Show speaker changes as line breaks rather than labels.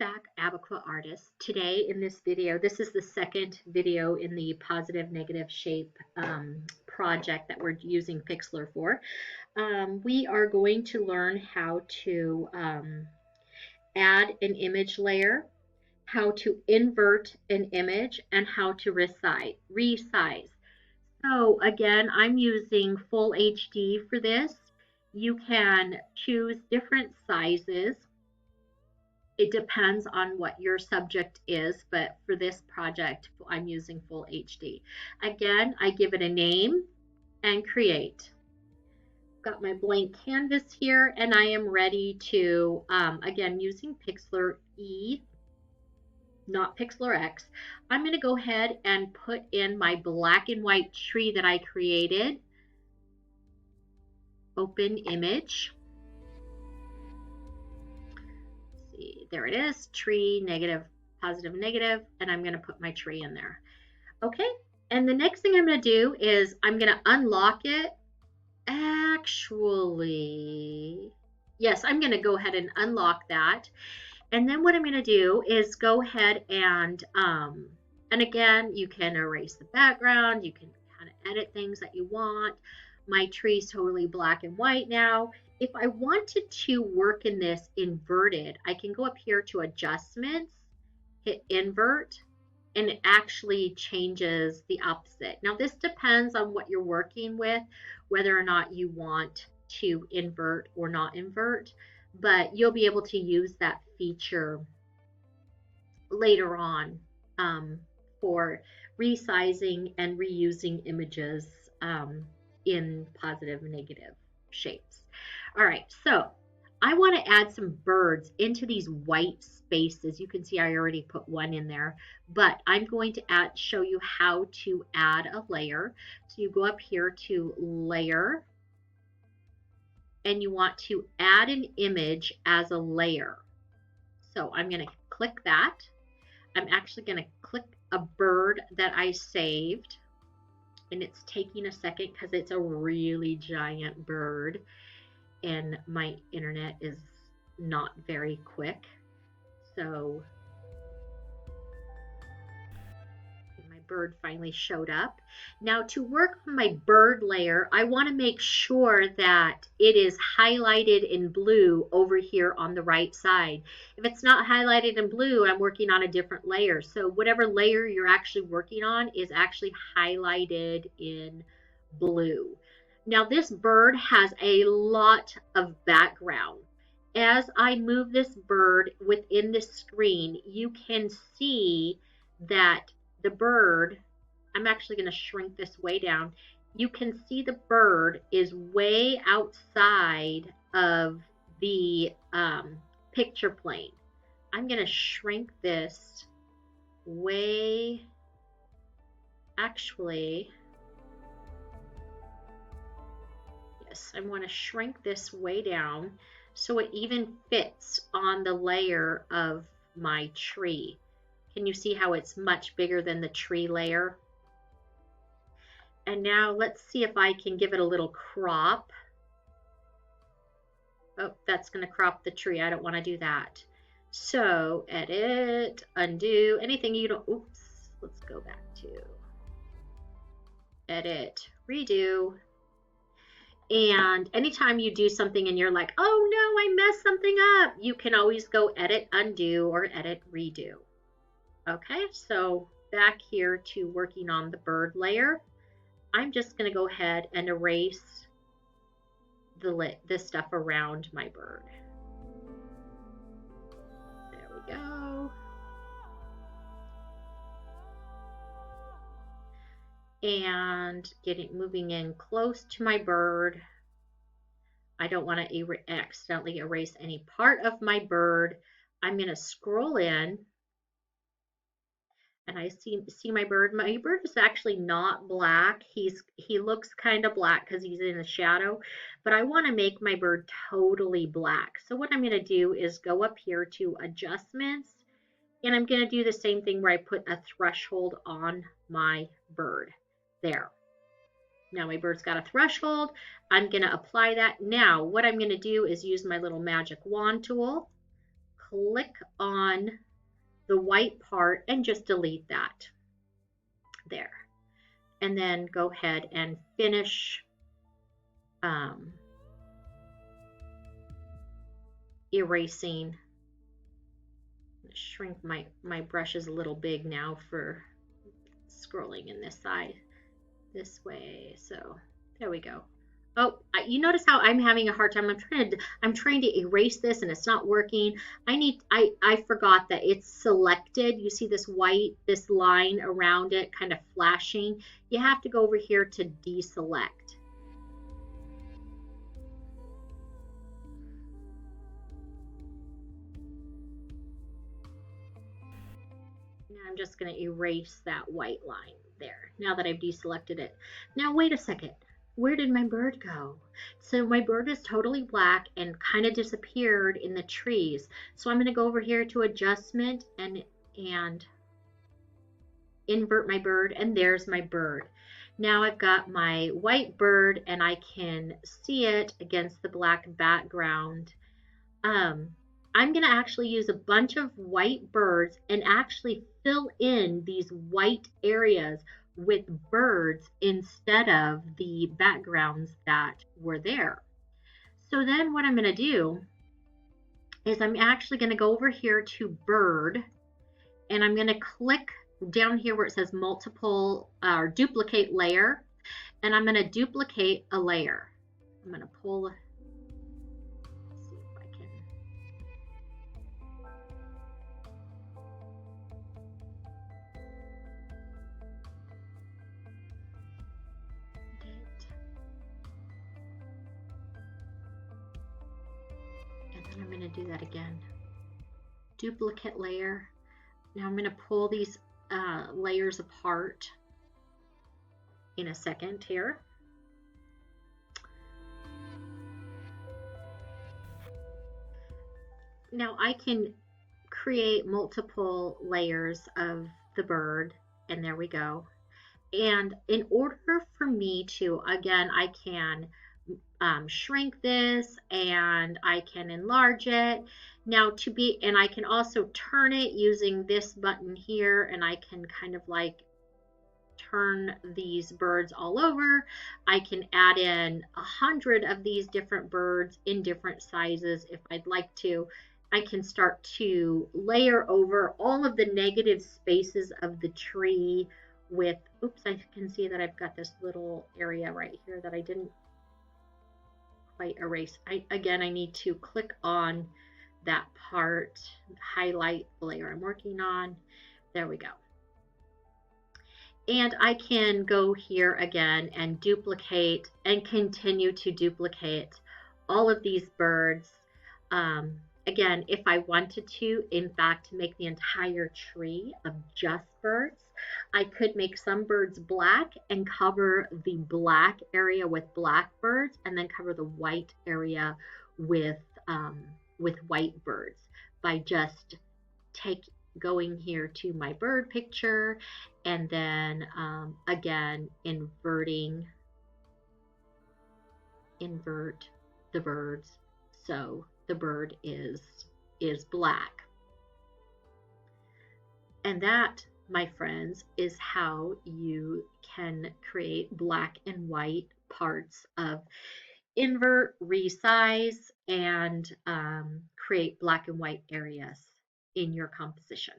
Back, Abaca Artist. Today in this video, this is the second video in the positive negative shape project that we're using Pixlr for. We are going to learn how to add an image layer, how to invert an image, and how to resize. So again, I'm using full HD for this. You can choose different sizes. It depends on what your subject is, but for this project, I'm using full HD. Again, I give it a name and create. Got my blank canvas here, and I am ready to, again, using Pixlr E, not Pixlr X. I'm going to go ahead and put in my black and white tree that I created. Open image. There it is, tree, negative, positive, negative, and I'm going to put my tree in there. Okay, and the next thing I'm going to do is I'm going to unlock it. Actually, yes, I'm going to go ahead and unlock that. And then what I'm going to do is go ahead and again, you can erase the background. You can kind of edit things that you want. My tree's totally black and white now. If I wanted to work in this inverted, I can go up here to adjustments, hit invert, and it actually changes the opposite. Now this depends on what you're working with, whether or not you want to invert or not invert, but you'll be able to use that feature later on for resizing and reusing images in positive and negative shapes. All right, so I want to add some birds into these white spaces. You can see I already put one in there, but I'm going to show you how to add a layer. So you go up here to layer, and you want to add an image as a layer. So I'm going to click that. I'm actually going to click a bird that I saved, and it's taking a second because it's a really giant bird and my internet is not very quick. So my bird finally showed up. Now to work on my bird layer, I want to make sure that it is highlighted in blue over here on the right side. If it's not highlighted in blue, I'm working on a different layer. So whatever layer you're actually working on is actually highlighted in blue. Now this bird has a lot of background. As I move this bird within the screen, you can see that the bird, I'm actually going to shrink this way down. You can see the bird is way outside of the picture plane. I'm going to shrink this way, actually, I want to shrink this way down so it even fits on the layer of my tree. Can you see how it's much bigger than the tree layer? And now let's see if I can give it a little crop. Oh, that's going to crop the tree. I don't want to do that. So edit, undo, anything you don't, oops, let's go back to edit, redo. And anytime you do something and you're like, oh no, I messed something up, you can always go edit, undo, or edit, redo. Okay, so back here to working on the bird layer, I'm just going to go ahead and erase the stuff around my bird. There we go. And moving in close to my bird. I don't want to accidentally erase any part of my bird. I'm going to scroll in, and I see my bird. My bird is actually not black. He looks kind of black because he's in the shadow, but I want to make my bird totally black. So what I'm going to do is go up here to adjustments, and I'm going to do the same thing where I put a threshold on my bird. There. Now my bird's got a threshold. I'm going to apply that. Now what I'm going to do is use my little magic wand tool, click on the white part and just delete that there. And then go ahead and finish erasing. Shrink my brush is a little big now for scrolling in this side this way. So there we go. Oh, you notice how I'm having a hard time. I'm trying to erase this and it's not working. I forgot that it's selected. You see this white, this line around it kind of flashing. You have to go over here to deselect. Now I'm just going to erase that white line there now that I've deselected it. Now wait a second. Where did my bird go? So my bird is totally black and kind of disappeared in the trees. So I'm going to go over here to adjustment and invert my bird, and there's my bird. Now I've got my white bird and I can see it against the black background. I'm going to actually use a bunch of white birds and actually fill in these white areas with birds instead of the backgrounds that were there. So then what I'm going to do is I'm actually going to go over here to bird and I'm going to click down here where it says multiple or duplicate layer, and I'm going to duplicate a layer. I'm going to pull. I'm going to do that again. Duplicate layer. Now I'm going to pull these layers apart in a second here. Now I can create multiple layers of the bird, and there we go. And in order for me to, again, I can shrink this and I can enlarge it. Now and I can also turn it using this button here, and I can kind of like turn these birds all over. I can add in 100 of these different birds in different sizes if I'd like to. I can start to layer over all of the negative spaces of the tree with, oops, I can see that I've got this little area right here that I didn't quite erase. Again, I need to click on that part, highlight the layer I'm working on. There we go. And I can go here again and duplicate and continue to duplicate all of these birds. Again, if I wanted to, in fact, make the entire tree of just birds, I could make some birds black and cover the black area with black birds, and then cover the white area with white birds by just going here to my bird picture and then again invert the birds so the bird is black. And that, my friends, is how you can create black and white parts of invert, resize, and create black and white areas in your composition.